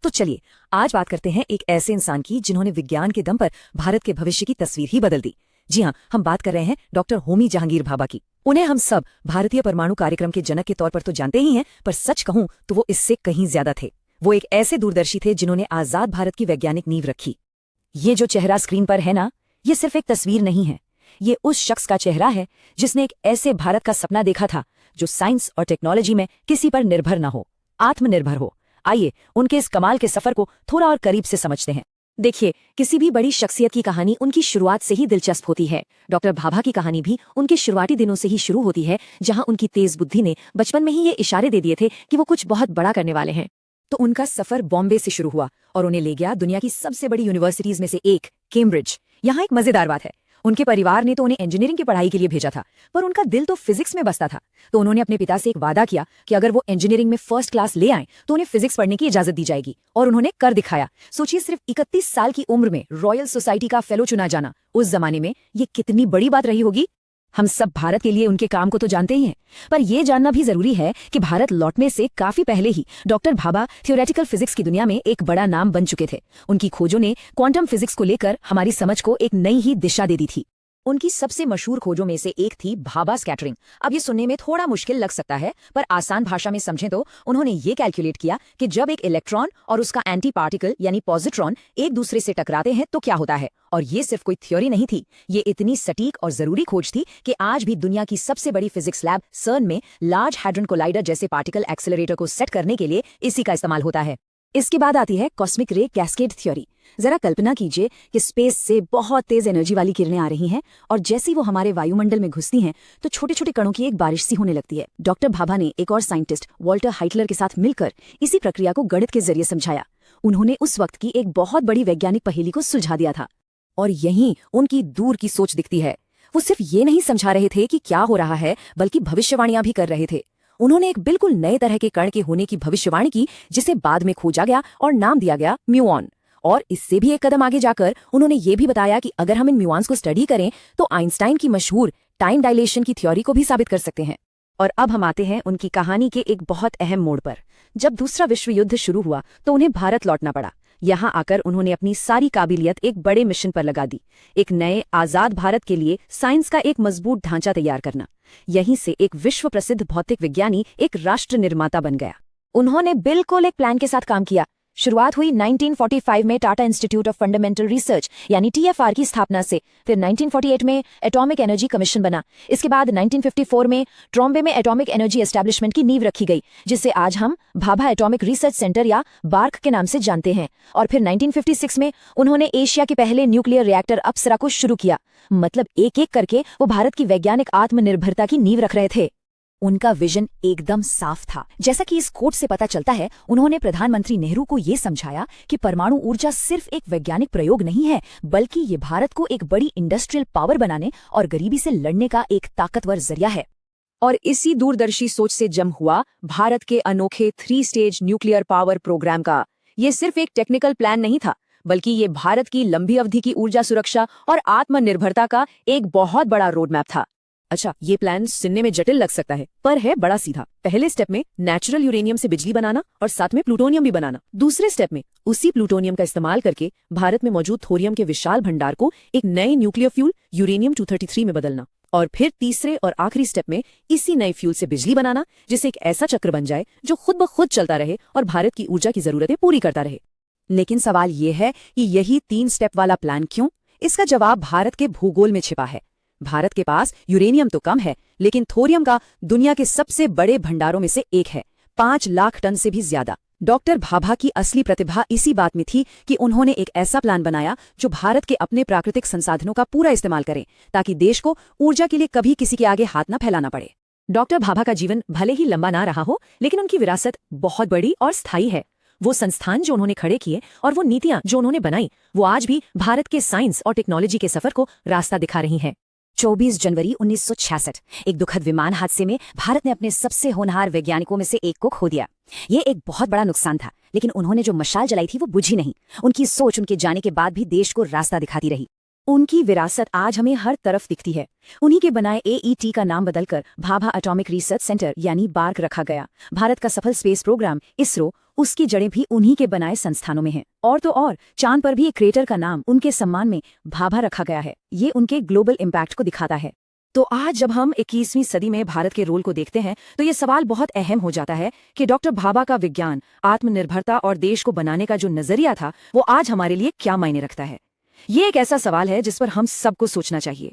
तो चलिए आज बात करते हैं एक ऐसे इंसान की जिन्होंने विज्ञान के दम पर भारत के भविष्य की तस्वीर ही बदल दी। जी हाँ, हम बात कर रहे हैं डॉक्टर होमी जहांगीर भाभा की। उन्हें हम सब भारतीय परमाणु कार्यक्रम के जनक के तौर पर तो जानते ही हैं, पर सच कहूं तो वो इससे कहीं ज्यादा थे। वो एक ऐसे दूरदर्शी थे जिन्होंने आजाद भारत की वैज्ञानिक नींव रखी। ये जो चेहरा स्क्रीन पर है ना, ये सिर्फ एक तस्वीर नहीं है, ये उस शख्स का चेहरा है जिसने एक ऐसे भारत का सपना देखा था जो साइंस और टेक्नोलॉजी में किसी पर निर्भर न हो, आत्मनिर्भर हो। आइए उनके इस कमाल के सफर को थोड़ा और करीब से समझते हैं। देखिए, किसी भी बड़ी शख्सियत की कहानी उनकी शुरुआत से ही दिलचस्प होती है। डॉक्टर भाभा की कहानी भी उनके शुरुआती दिनों से ही शुरू होती है, जहां उनकी तेज बुद्धि ने बचपन में ही ये इशारे दे दिए थे कि वो कुछ बहुत बड़ा करने वाले हैं। तो उनका सफर बॉम्बे से शुरू हुआ और उन्हें ले गया दुनिया की सबसे बड़ी यूनिवर्सिटीज में से एक, कैम्ब्रिज। यहाँ एक मजेदार बात है, उनके परिवार ने तो उन्हें इंजीनियरिंग की पढ़ाई के लिए भेजा था, पर उनका दिल तो फिजिक्स में बसता था। तो उन्होंने अपने पिता से एक वादा किया कि अगर वो इंजीनियरिंग में फर्स्ट क्लास ले आए तो उन्हें फिजिक्स पढ़ने की इजाजत दी जाएगी, और उन्होंने कर दिखाया। सोचिए, सिर्फ 31 साल की उम्र में रॉयल सोसाइटी का फेलो चुना जाना उस जमाने में ये कितनी बड़ी बात रही होगी। हम सब भारत के लिए उनके काम को तो जानते ही हैं, पर यह जानना भी जरूरी है कि भारत लौटने से काफी पहले ही डॉक्टर भाभा थियोरेटिकल फिजिक्स की दुनिया में एक बड़ा नाम बन चुके थे। उनकी खोजों ने क्वांटम फिजिक्स को लेकर हमारी समझ को एक नई ही दिशा दे दी थी। उनकी सबसे मशहूर खोजों में से एक थी भाभा स्कैटरिंग। अब ये सुनने में थोड़ा मुश्किल लग सकता है, पर आसान भाषा में समझें तो उन्होंने ये कैलकुलेट किया कि जब एक इलेक्ट्रॉन और उसका एंटी पार्टिकल यानी पॉजिट्रॉन एक दूसरे से टकराते हैं तो क्या होता है। और ये सिर्फ कोई थ्योरी नहीं थी, ये इतनी सटीक और जरूरी खोज थी कि आज भी दुनिया की सबसे बड़ी फिजिक्स लैब सर्न में लार्ज हैड्रन कोलाइडर जैसे पार्टिकल एक्सेलरेटर को सेट करने के लिए इसी का इस्तेमाल होता है। इसके बाद आती है कॉस्मिक रे कैस्केड थ्योरी। जरा कल्पना कीजिए कि स्पेस से बहुत तेज एनर्जी वाली किरणें आ रही हैं, और जैसे वो हमारे वायुमंडल में घुसती हैं तो छोटे छोटे कणों की एक बारिश सी होने लगती है। डॉक्टर भाभा ने एक और साइंटिस्ट वॉल्टर हाइटलर के साथ मिलकर इसी प्रक्रिया को गणित के जरिए समझाया। उन्होंने उस वक्त की एक बहुत बड़ी वैज्ञानिक पहेली को सुलझा दिया था, और यहीं उनकी दूर की सोच दिखती है। वो सिर्फ ये नहीं समझा रहे थे कि क्या हो रहा है, बल्कि भविष्यवाणियां भी कर रहे थे। उन्होंने एक बिल्कुल नए तरह के कण के होने की भविष्यवाणी की, जिसे बाद में खोजा गया और नाम दिया गया म्यूऑन। और इससे भी एक कदम आगे जाकर उन्होंने ये भी बताया कि अगर हम इन म्यूऑन्स को स्टडी करें तो आइंस्टाइन की मशहूर टाइम डायलेशन की थ्योरी को भी साबित कर सकते हैं। और अब हम आते हैं उनकी कहानी के एक बहुत अहम मोड़ पर। जब दूसरा विश्व युद्ध शुरू हुआ तो उन्हें भारत लौटना पड़ा। यहाँ आकर उन्होंने अपनी सारी काबिलियत एक बड़े मिशन पर लगा दी, एक नए आजाद भारत के लिए साइंस का एक मजबूत ढांचा तैयार करना। यहीं से एक विश्व प्रसिद्ध भौतिक विज्ञानी एक राष्ट्र निर्माता बन गया। उन्होंने बिल्कुल एक प्लान के साथ काम किया। शुरुआत हुई 1945 में Tata institute of fundamental research यानी TFR की स्थापना से। फिर 1948 में एटॉमिक एनर्जी कमीशन बना। इसके बाद 1954 में ट्रॉम्बे में एटॉमिक एनर्जी एस्टैब्लिशमेंट की नींव रखी गई, जिसे आज हम भाभा एटॉमिक रिसर्च सेंटर या बार्क के नाम से जानते हैं। और फिर 1956 में उन्होंने एशिया के पहले न्यूक्लियर रिएक्टर अप्सरा को शुरू किया। मतलब एक एक करके वो भारत की वैज्ञानिक आत्मनिर्भरता की नींव रख रहे थे। उनका विजन एकदम साफ था। जैसा कि इस कोट से पता चलता है, उन्होंने प्रधानमंत्री नेहरू को ये समझाया कि परमाणु ऊर्जा सिर्फ एक वैज्ञानिक प्रयोग नहीं है, बल्कि ये भारत को एक बड़ी इंडस्ट्रियल पावर बनाने और गरीबी से लड़ने का एक ताकतवर जरिया है। और इसी दूरदर्शी सोच से जन्म हुआ भारत के अनोखे 3 स्टेज न्यूक्लियर पावर प्रोग्राम का। ये सिर्फ एक टेक्निकल प्लान नहीं था, बल्कि ये भारत की लंबी अवधि की ऊर्जा सुरक्षा और आत्मनिर्भरता का एक बहुत बड़ा रोड मैप था। अच्छा, ये प्लान सुनने में जटिल लग सकता है, पर है बड़ा सीधा। पहले स्टेप में नेचुरल यूरेनियम से बिजली बनाना और साथ में प्लूटोनियम भी बनाना। दूसरे स्टेप में उसी प्लूटोनियम का इस्तेमाल करके भारत में मौजूद थोरियम के विशाल भंडार को एक नए न्यूक्लियर फ्यूल यूरेनियम 233 में बदलना। और फिर तीसरे और आखिरी स्टेप में इसी नए फ्यूल से बिजली बनाना, जिससे एक ऐसा चक्र बन जाए जो खुद ब खुद चलता रहे और भारत की ऊर्जा की जरूरतें पूरी करता रहे। लेकिन सवाल ये है कि यही 3 स्टेप वाला प्लान क्यों? इसका जवाब भारत के भूगोल में छिपा है। भारत के पास यूरेनियम तो कम है, लेकिन थोरियम का दुनिया के सबसे बड़े भंडारों में से एक है, 5 लाख टन से भी ज्यादा। डॉक्टर भाभा की असली प्रतिभा इसी बात में थी कि उन्होंने एक ऐसा प्लान बनाया जो भारत के अपने प्राकृतिक संसाधनों का पूरा इस्तेमाल करे, ताकि देश को ऊर्जा के लिए कभी किसी के आगे हाथ न फैलाना पड़े। डॉक्टर भाभा का जीवन भले ही लंबा ना रहा हो, लेकिन उनकी विरासत बहुत बड़ी और स्थायी है। वो संस्थान जो उन्होंने खड़े किए और वो नीतियां जो उन्होंने बनाई, वो आज भी भारत के साइंस और टेक्नोलॉजी के सफर को रास्ता दिखा रही हैं। 24 जनवरी 1966 एक दुखद विमान हादसे में भारत ने अपने सबसे होनहार वैज्ञानिकों में से एक को खो दिया। ये एक बहुत बड़ा नुकसान था, लेकिन उन्होंने जो मशाल जलाई थी वो बुझी नहीं। उनकी सोच उनके जाने के बाद भी देश को रास्ता दिखाती रही। उनकी विरासत आज हमें हर तरफ दिखती है। उन्हीं के बनाए AET का नाम बदलकर भाभा एटॉमिक रिसर्च सेंटर यानी बार्क रखा गया। भारत का सफल स्पेस प्रोग्राम इसरो उसकी जड़ें भी उन्हीं के बनाए संस्थानों में हैं। और तो और चांद पर भी एक क्रेटर का नाम उनके सम्मान में भाभा रखा गया है। ये उनके ग्लोबल इम्पैक्ट को दिखाता है। तो आज जब हम 21वीं सदी में भारत के रोल को देखते हैं तो ये सवाल बहुत अहम हो जाता है कि डॉक्टर भाभा का विज्ञान, आत्मनिर्भरता और देश को बनाने का जो नजरिया था वो आज हमारे लिए क्या मायने रखता है। ये एक ऐसा सवाल है जिस पर हम सबको सोचना चाहिए।